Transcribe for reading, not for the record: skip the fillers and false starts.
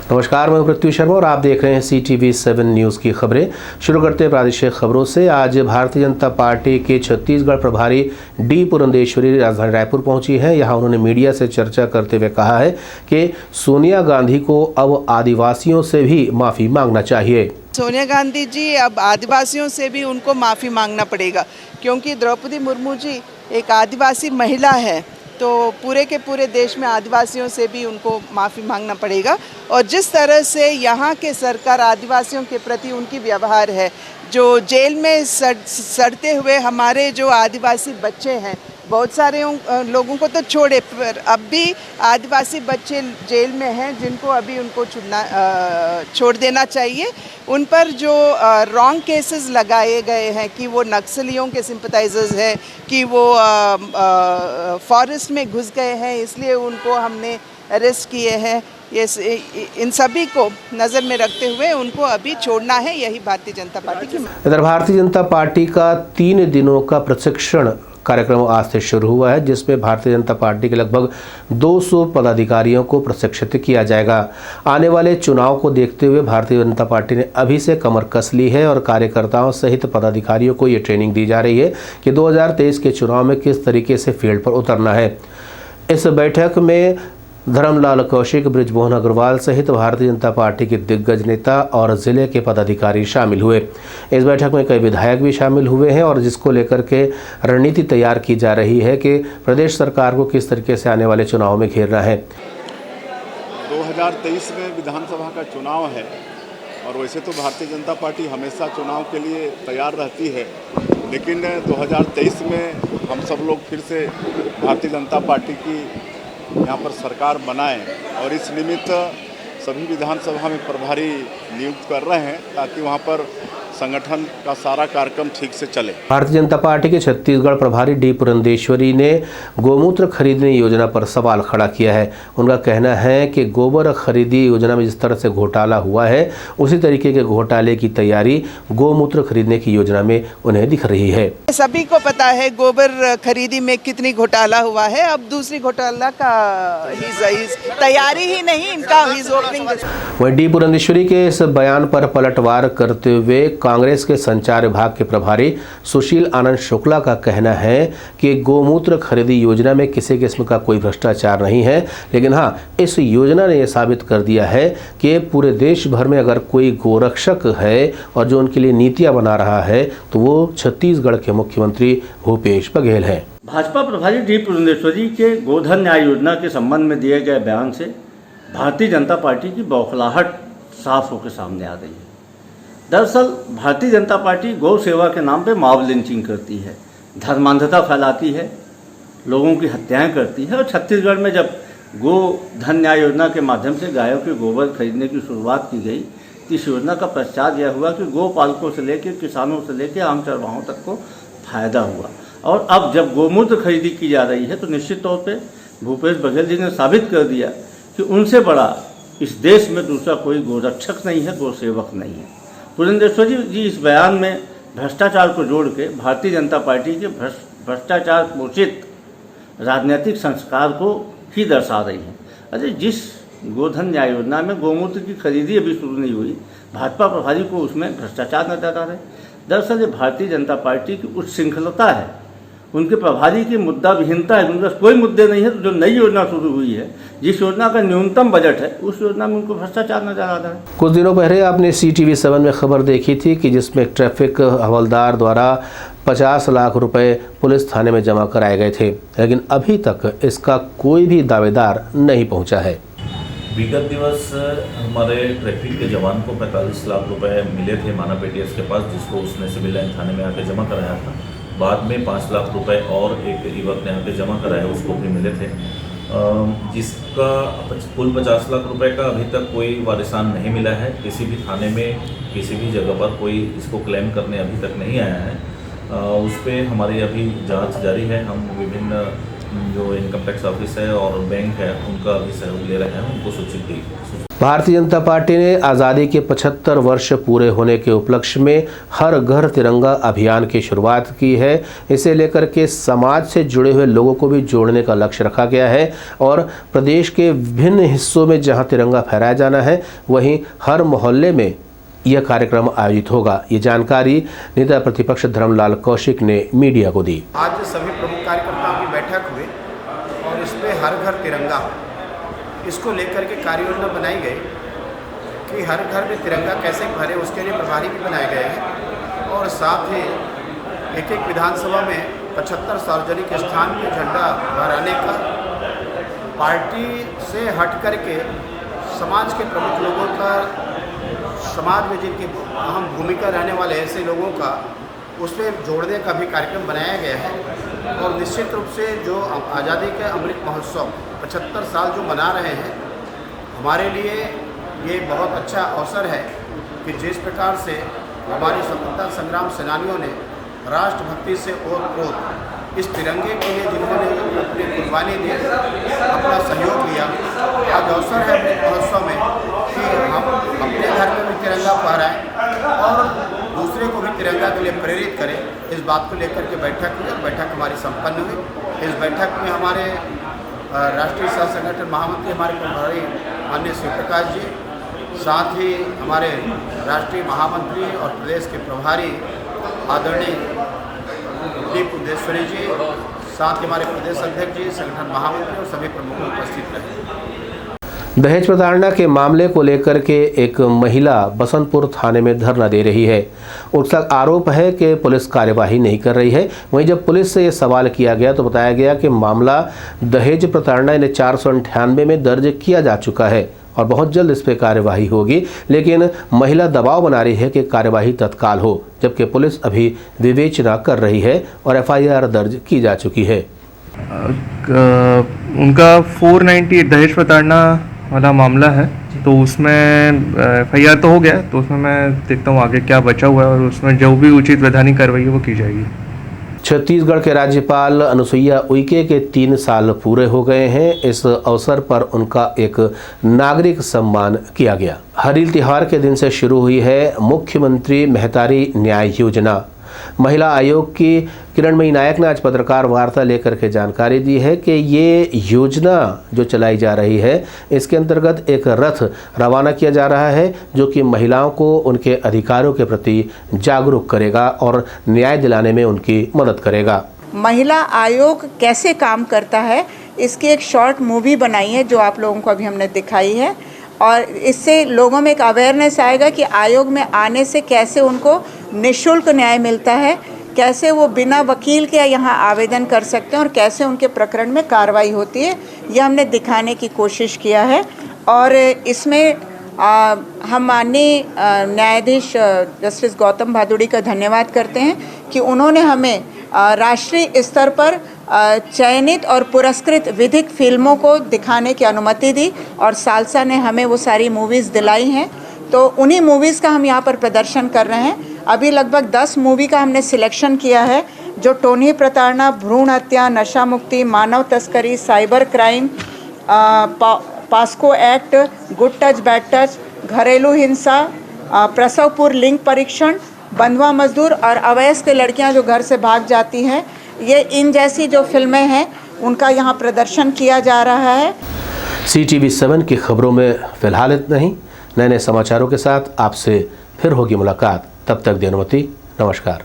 नमस्कार, मैं पृथ्वी शर्मा और आप देख रहे हैं CTV7 न्यूज़ की खबरें। शुरू करते हैं प्रादेशिक खबरों से। आज भारतीय जनता पार्टी के छत्तीसगढ़ प्रभारी डी पुरंदेश्वरी राजधानी रायपुर पहुंची हैं। यहां उन्होंने मीडिया से चर्चा करते हुए कहा है कि सोनिया गांधी को अब आदिवासियों से भी माफ़ी मांगना चाहिए। सोनिया गांधी जी, अब आदिवासियों से भी उनको माफ़ी मांगना पड़ेगा, क्योंकि द्रौपदी मुर्मू जी एक आदिवासी महिला है, तो पूरे के पूरे देश में आदिवासियों से भी उनको माफ़ी मांगना पड़ेगा। और जिस तरह से यहाँ के सरकार आदिवासियों के प्रति उनकी व्यवहार है, जो जेल में सड़ते हुए हमारे जो आदिवासी बच्चे हैं, बहुत सारे लोगों को तो छोड़े, पर अब भी आदिवासी बच्चे जेल में हैं जिनको अभी उनको छोड़ देना चाहिए। उन पर जो रॉन्ग केसेस लगाए गए हैं कि वो नक्सलियों के सिंपथाइजर्स हैं, कि वो फॉरेस्ट में घुस गए हैं, इसलिए उनको हमने अरेस्ट किए हैं, ये इन सभी को नज़र में रखते हुए उनको अभी छोड़ना है। यही भारतीय जनता पार्टी की। इधर भारतीय जनता पार्टी का 3 दिनों का प्रशिक्षण कार्यक्रम आज से शुरू हुआ है, जिसमें भारतीय जनता पार्टी के लगभग 200 पदाधिकारियों को प्रशिक्षित किया जाएगा। आने वाले चुनाव को देखते हुए भारतीय जनता पार्टी ने अभी से कमर कस ली है और कार्यकर्ताओं सहित पदाधिकारियों को ये ट्रेनिंग दी जा रही है कि 2023 के चुनाव में किस तरीके से फील्ड पर उतरना है। इस बैठक में धर्मलाल कौशिक, बृजमोहन अग्रवाल सहित भारतीय जनता पार्टी के दिग्गज नेता और जिले के पदाधिकारी शामिल हुए। इस बैठक में कई विधायक भी शामिल हुए हैं और जिसको लेकर के रणनीति तैयार की जा रही है कि प्रदेश सरकार को किस तरीके से आने वाले चुनाव में घेरना है। 2023 में विधानसभा का चुनाव है और वैसे तो भारतीय जनता पार्टी हमेशा चुनाव के लिए तैयार रहती है, लेकिन 2023 में हम सब लोग फिर से भारतीय जनता पार्टी की यहाँ पर सरकार बनाएं और इस निमित्त सभी विधानसभा में प्रभारी नियुक्त कर रहे हैं ताकि वहाँ पर संगठन का सारा कार्यक्रम ठीक से चले। भारतीय जनता पार्टी के छत्तीसगढ़ प्रभारी डी पुरंदेश्वरी ने गोमूत्र खरीदने योजना पर सवाल खड़ा किया है। उनका कहना है कि गोबर खरीदी योजना में जिस तरह से घोटाला हुआ है, उसी तरीके के घोटाले की तैयारी गोमूत्र खरीदने की योजना में उन्हें दिख रही है। सभी को पता है गोबर खरीदी में कितनी घोटाला हुआ है। अब दूसरी घोटाला का तैयारी ही नहीं, इनका ओपनिंग। वहीं डी पुरंदेश्वरी के इस बयान पर पलटवार करते हुए कांग्रेस के संचार विभाग के प्रभारी सुशील आनंद शुक्ला का कहना है कि गोमूत्र खरीदी योजना में किसी किस्म का कोई भ्रष्टाचार नहीं है, लेकिन हाँ, इस योजना ने यह साबित कर दिया है कि पूरे देश भर में अगर कोई गोरक्षक है और जो उनके लिए नीतियां बना रहा है तो वो छत्तीसगढ़ के मुख्यमंत्री भूपेश बघेल हैं। भाजपा प्रभारी डी पुरंदेश्वरी के गोधन न्याय योजना के संबंध में दिए गए बयान से भारतीय जनता पार्टी की बौखलाहट साफ होकर सामने आ रही है। दरअसल भारतीय जनता पार्टी गौ सेवा के नाम पे मॉब लिंचिंग करती है, धर्मांधता फैलाती है, लोगों की हत्याएं करती है। और छत्तीसगढ़ में जब गो धन न्याय योजना के माध्यम से गायों के गोबर खरीदने की शुरुआत की गई, तो इस योजना का प्रचार यह हुआ कि गो पालकों से लेकर किसानों से लेकर आम चरवाहों तक को फायदा हुआ। और अब जब गोमूत्र खरीदी की जा रही है तो निश्चित तौर पर भूपेश बघेल जी ने साबित कर दिया कि उनसे बड़ा इस देश में दूसरा कोई गोरक्षक नहीं है, गो सेवक नहीं है। पुरंदेश्वरी जी इस बयान में भ्रष्टाचार को जोड़ के भारतीय जनता पार्टी के भ्रष्टाचार पोषित राजनीतिक संस्कार को ही दर्शा रही हैं। अरे जिस गोधन न्याय योजना में गोमूत्र की खरीदी अभी शुरू नहीं हुई, भाजपा प्रभारी को उसमें भ्रष्टाचार नजर आ रहा है। दरअसल ये भारतीय जनता पार्टी की उच्छृंखलता है, उनके प्रभारी की मुद्दा विहीनता है। उनके पास कोई मुद्दे नहीं है। तो जो नई योजना शुरू हुई है, जिस योजना का न्यूनतम बजट है, उस योजना में उनको भ्रष्टाचार नजर आ रहा है। कुछ दिनों पहले आपने CTV7 में खबर देखी थी कि जिसमें ट्रैफिक हवलदार द्वारा 50 लाख रुपए पुलिस थाने में जमा कराए गए थे, लेकिन अभी तक इसका कोई भी दावेदार नहीं पहुंचा है। विगत दिवस हमारे ट्रैफिक के जवान को 45 लाख रुपए मिले थे माना ATS के पास, जिसको उसने सिविल लाइन थाने में आके जमा कराया था। बाद में 5 लाख रुपए और एक युवक ने आके जमा कराया, उसको भी मिले थे, जिसका कुल 50 लाख रुपए का अभी तक कोई वारिसान नहीं मिला है। किसी भी थाने में किसी भी जगह पर कोई इसको क्लेम करने अभी तक नहीं आया है। उस पर हमारी अभी जांच जारी है। हम विभिन्न जो इनकम टैक्स ऑफिस है और बैंक है, उनका भी सहयोग ले रहे हैं, उनको सूचित भारतीय जनता पार्टी ने आज़ादी के 75 वर्ष पूरे होने के उपलक्ष्य में हर घर तिरंगा अभियान की शुरुआत की है। इसे लेकर के समाज से जुड़े हुए लोगों को भी जोड़ने का लक्ष्य रखा गया है और प्रदेश के विभिन्न हिस्सों में जहां तिरंगा फहराया जाना है वहीं हर मोहल्ले में यह कार्यक्रम आयोजित होगा। ये जानकारी नेता प्रतिपक्ष धर्मलाल कौशिक ने मीडिया को दी। आज सभी प्रमुख कार्यकर्ताओं की बैठक हुई और इसमें हर घर तिरंगा, इसको लेकर के कार्य योजना बनाई गई कि हर घर में तिरंगा कैसे भरे, उसके लिए प्रभारी भी बनाए गए हैं और साथ ही एक एक विधानसभा में 75 सार्वजनिक स्थान पे झंडा फहराने का, पार्टी से हट करके समाज के प्रमुख लोगों का, समाज में जिनकी अहम भूमिका रहने वाले ऐसे लोगों का उसमें जोड़ने का भी कार्यक्रम बनाया गया है। और निश्चित रूप से जो आज़ादी के अमृत महोत्सव 75 साल जो मना रहे हैं, हमारे लिए ये बहुत अच्छा अवसर है कि जिस प्रकार से हमारे स्वतंत्रता संग्राम सेनानियों ने राष्ट्रभक्ति से ओत इस तिरंगे के लिए जिन्होंने अपनी कुर्बानी दी, अपना सहयोग लिया, आज अवसर है अमृत महोत्सव में कि हम अपने घर में भी तिरंगा फहराएं और दूसरे को भी तिरंगा के लिए प्रेरित करें। इस बात को लेकर के बैठक हुई और बैठक हमारी संपन्न हुई। इस बैठक में हमारे राष्ट्रीय सह संगठन महामंत्री हमारे प्रभारी माननीय शिव प्रकाश जी, साथ ही हमारे राष्ट्रीय महामंत्री और प्रदेश के प्रभारी आदरणीय दीप उद्देश्वरी जी, साथ ही हमारे प्रदेश अध्यक्ष जी, संगठन महामंत्री और सभी प्रमुख उपस्थित रहे। दहेज प्रताड़ना के मामले को लेकर के एक महिला बसंतपुर थाने में धरना दे रही है। उसका आरोप है कि पुलिस कार्यवाही नहीं कर रही है। वहीं जब पुलिस से ये सवाल किया गया तो बताया गया कि मामला दहेज प्रताड़ना इन्हें 498 में दर्ज किया जा चुका है और बहुत जल्द इस पर कार्यवाही होगी, लेकिन महिला दबाव बना रही है कि कार्यवाही तत्काल हो, जबकि पुलिस अभी विवेचना कर रही है और FIR दर्ज की जा चुकी है। उनका 498 दहेज प्रताड़ना वाला मामला है, तो उसमें FIR तो हो गया, तो उसमें मैं देखता हूँ आगे क्या बचा हुआ है और उसमें जो भी उचित वैधानिक कार्रवाई है वो की जाएगी। छत्तीसगढ़ के राज्यपाल अनुसुईया उइके के 3 साल पूरे हो गए हैं। इस अवसर पर उनका एक नागरिक सम्मान किया गया। हरील त्योहार के दिन से शुरू हुई है मुख्यमंत्री महतारी न्याय योजना। महिला आयोग की किरणमयी नायक ने आज पत्रकार वार्ता लेकर के जानकारी दी है कि ये योजना जो चलाई जा रही है, इसके अंतर्गत एक रथ रवाना किया जा रहा है जो कि महिलाओं को उनके अधिकारों के प्रति जागरूक करेगा और न्याय दिलाने में उनकी मदद करेगा। महिला आयोग कैसे काम करता है इसकी एक शॉर्ट मूवी बनाई है जो आप लोगों को अभी हमने दिखाई है और इससे लोगों में एक अवेयरनेस आएगा कि आयोग में आने से कैसे उनको निःशुल्क न्याय मिलता है, कैसे वो बिना वकील के यहाँ आवेदन कर सकते हैं और कैसे उनके प्रकरण में कार्रवाई होती है, ये हमने दिखाने की कोशिश किया है। और इसमें हम माननीय न्यायाधीश जस्टिस गौतम भादुड़ी का धन्यवाद करते हैं कि उन्होंने हमें राष्ट्रीय स्तर पर चयनित और पुरस्कृत विधिक फिल्मों को दिखाने की अनुमति दी और सालसा ने हमें वो सारी मूवीज़ दिलाई हैं, तो उन्हीं मूवीज़ का हम यहाँ पर प्रदर्शन कर रहे हैं। अभी लगभग 10 मूवी का हमने सिलेक्शन किया है जो टोनी प्रताड़ना, भ्रूण हत्या, नशा मुक्ति, मानव तस्करी, cyber crime, POCSO act, good touch bad touch, घरेलू हिंसा, प्रसव पूर्व लिंग परीक्षण, बंधुआ मजदूर और अवयस्क लड़कियां जो घर से भाग जाती हैं, ये इन जैसी जो फिल्में हैं उनका यहाँ प्रदर्शन किया जा रहा है। CTV 7 की खबरों में फिलहाल इतना ही। नए समाचारों के साथ आपसे फिर होगी मुलाकात। तब तक दी अनुमति। नमस्कार।